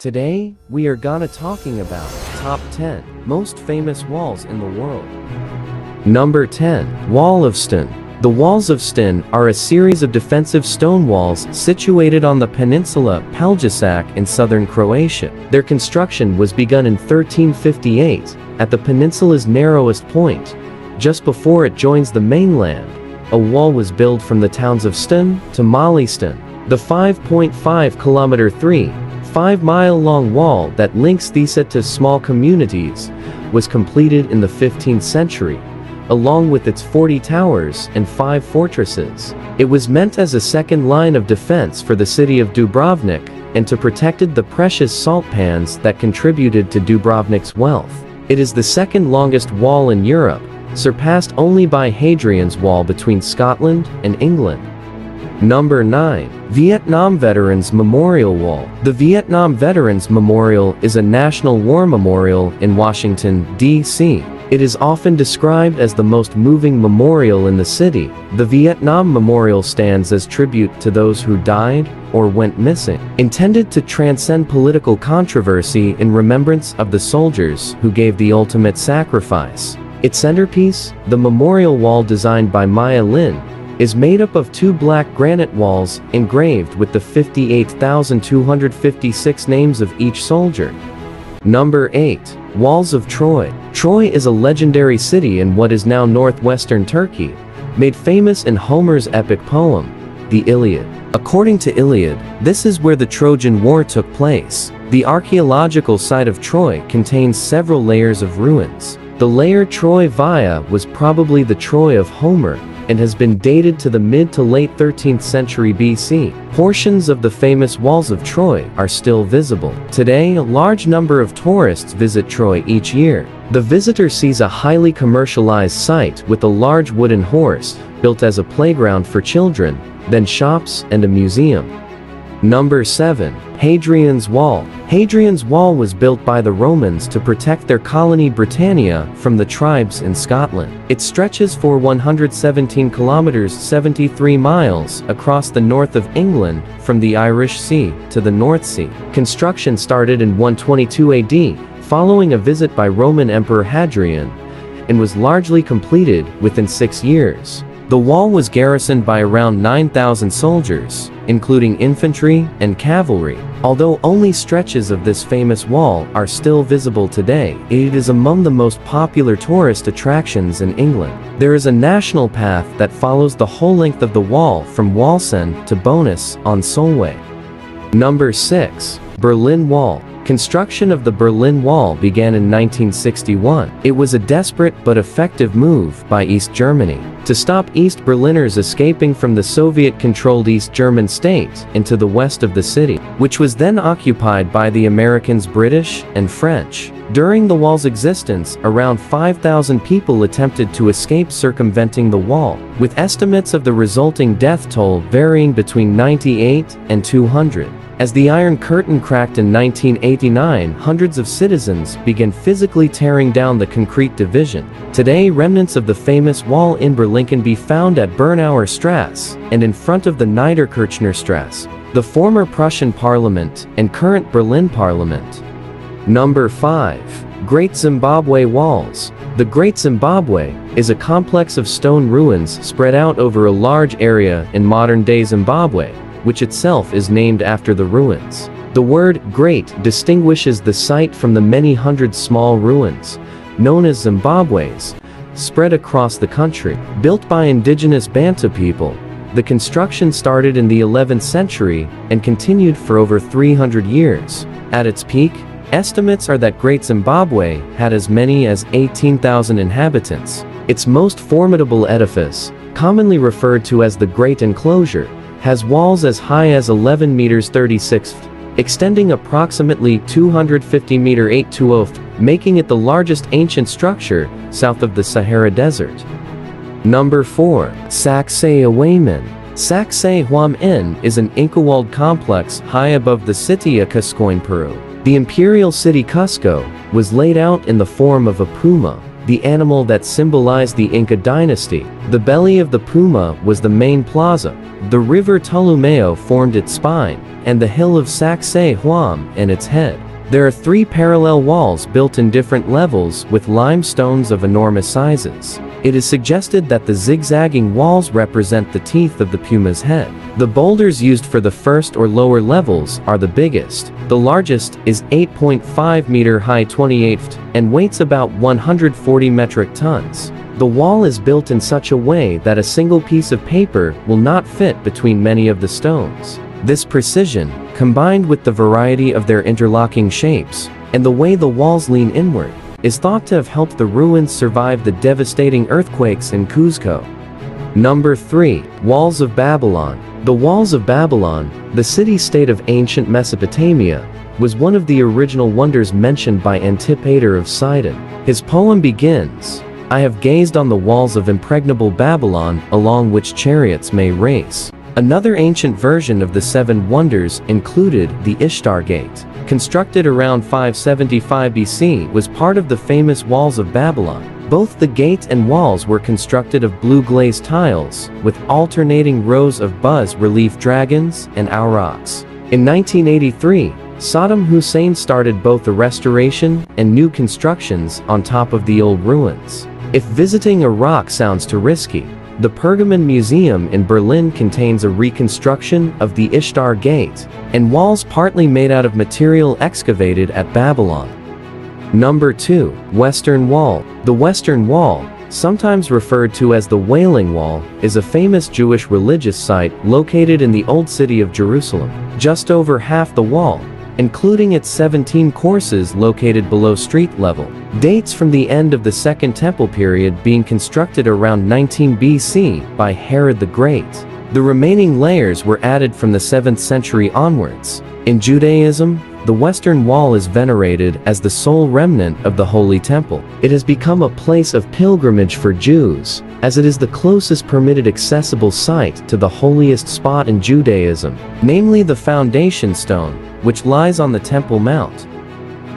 Today, we are gonna talking about top 10 most famous walls in the world. Number 10. Wall of Stone. The walls of Stone are a series of defensive stone walls situated on the peninsula Paljasak in southern Croatia. Their construction was begun in 1358, at the peninsula's narrowest point, just before it joins the mainland. A wall was built from the towns of Stone to Mali Stone. The 5.5-kilometer 5-mile-long wall that links these to small communities was completed in the 15th century, along with its 40 towers and 5 fortresses. It was meant as a second line of defense for the city of Dubrovnik and to protect the precious salt pans that contributed to Dubrovnik's wealth. It is the second longest wall in Europe, surpassed only by Hadrian's Wall between Scotland and England. Number 9. Vietnam Veterans Memorial Wall. The Vietnam Veterans Memorial is a national war memorial in Washington, D.C. It is often described as the most moving memorial in the city. The Vietnam Memorial stands as tribute to those who died or went missing, intended to transcend political controversy in remembrance of the soldiers who gave the ultimate sacrifice. Its centerpiece, the memorial wall designed by Maya Lin, is made up of 2 black granite walls engraved with the 58,256 names of each soldier. Number 8. Walls of Troy. Troy is a legendary city in what is now northwestern Turkey, made famous in Homer's epic poem, the Iliad. According to Iliad, this is where the Trojan War took place. The archaeological site of Troy contains several layers of ruins. The layer Troy Via was probably the Troy of Homer, and has been dated to the mid to late 13th century BC. Portions of the famous walls of Troy are still visible. Today, a large number of tourists visit Troy each year. The visitor sees a highly commercialized site with a large wooden horse, built as a playground for children, then shops and a museum. Number 7. Hadrian's Wall. Hadrian's Wall was built by the Romans to protect their colony Britannia from the tribes in Scotland. It stretches for 117 kilometers 73 miles across the north of England from the Irish Sea to the North Sea. Construction started in 122 AD, following a visit by Roman Emperor Hadrian, and was largely completed within 6 years. The wall was garrisoned by around 9,000 soldiers, including infantry and cavalry. Although only stretches of this famous wall are still visible today, it is among the most popular tourist attractions in England. There is a national path that follows the whole length of the wall from Wallsend to Bowness on Solway. Number 6. Berlin Wall. Construction of the Berlin Wall began in 1961. It was a desperate but effective move by East Germany to stop East Berliners escaping from the Soviet-controlled East German state into the west of the city, which was then occupied by the Americans, British, and French. During the wall's existence, around 5,000 people attempted to escape circumventing the wall, with estimates of the resulting death toll varying between 98 and 200. As the Iron Curtain cracked in 1989, hundreds of citizens began physically tearing down the concrete division. Today, remnants of the famous wall in Berlin can be found at Bernauer Strasse and in front of the Niederkirchner Strasse, the former Prussian parliament and current Berlin parliament. Number 5. Great Zimbabwe Walls. The Great Zimbabwe is a complex of stone ruins spread out over a large area in modern-day Zimbabwe, which itself is named after the ruins. The word great distinguishes the site from the many hundred small ruins, known as Zimbabwe's, spread across the country. Built by indigenous Bantu people, the construction started in the 11th century and continued for over 300 years. At its peak, estimates are that Great Zimbabwe had as many as 18,000 inhabitants. Its most formidable edifice, commonly referred to as the Great Enclosure, has walls as high as 11 meters 36 feet, extending approximately 250 meters 820 feet, making it the largest ancient structure south of the Sahara Desert. Number 4. Sacsayhuaman. Sacsayhuaman is an Inca-walled complex high above the city of Cusco in Peru. The imperial city Cusco was laid out in the form of a puma, the animal that symbolized the Inca dynasty. The belly of the puma was the main plaza. The river Tulumeo formed its spine, and the hill of Sacsayhuam and its head. There are 3 parallel walls built in different levels with limestones of enormous sizes. It is suggested that the zigzagging walls represent the teeth of the puma's head. The boulders used for the first or lower levels are the biggest. The largest is 8.5 meter high 28 ft and weighs about 140 metric tons. The wall is built in such a way that a single piece of paper will not fit between many of the stones. This precision, combined with the variety of their interlocking shapes, and the way the walls lean inward, is thought to have helped the ruins survive the devastating earthquakes in Cuzco. Number 3. Walls of Babylon. The Walls of Babylon, the city-state of ancient Mesopotamia, was one of the original wonders mentioned by Antipater of Sidon. His poem begins, "I have gazed on the walls of impregnable Babylon, along which chariots may race." Another ancient version of the 7 wonders included the Ishtar Gate. Constructed around 575 BC, was part of the famous Walls of Babylon. Both the gate and walls were constructed of blue glazed tiles, with alternating rows of bas-relief dragons and aurochs. In 1983, Saddam Hussein started both the restoration and new constructions on top of the old ruins. If visiting Iraq sounds too risky, the Pergamon Museum in Berlin contains a reconstruction of the Ishtar Gate and walls partly made out of material excavated at Babylon. Number 2. Western Wall. The Western Wall, sometimes referred to as the Wailing Wall, is a famous Jewish religious site located in the Old City of Jerusalem. Just over half the wall, including its 17 courses located below street level, dates from the end of the Second Temple period, being constructed around 19 BC by Herod the Great. The remaining layers were added from the 7th century onwards. In Judaism, the Western Wall is venerated as the sole remnant of the Holy Temple. It has become a place of pilgrimage for Jews, as it is the closest permitted accessible site to the holiest spot in Judaism, namely the foundation stone, which lies on the Temple Mount.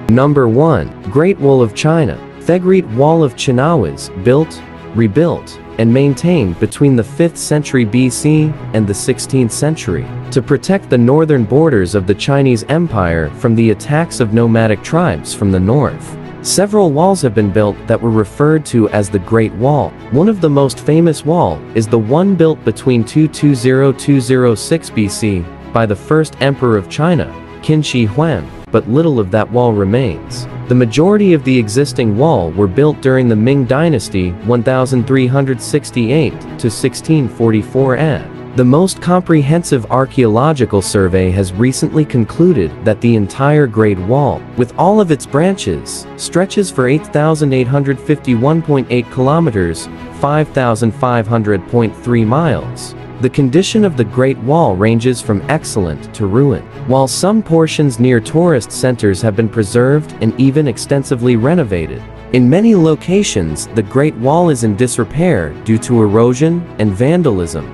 Number 1. Great Wall of China. The Great Wall of China was built, rebuilt, and maintained between the 5th century BC and the 16th century to protect the northern borders of the Chinese Empire from the attacks of nomadic tribes from the north. Several walls have been built that were referred to as the Great Wall. One of the most famous wall is the one built between 220–206 BC by the first emperor of China, Qin Shi Huang, but little of that wall remains. The majority of the existing wall were built during the Ming Dynasty 1368 to 1644 AD. The most comprehensive archaeological survey has recently concluded that the entire Great Wall, with all of its branches, stretches for 8,851.8 kilometers, 5,500.3 miles. The condition of the Great Wall ranges from excellent to ruin, while some portions near tourist centers have been preserved and even extensively renovated. In many locations, the Great Wall is in disrepair due to erosion and vandalism.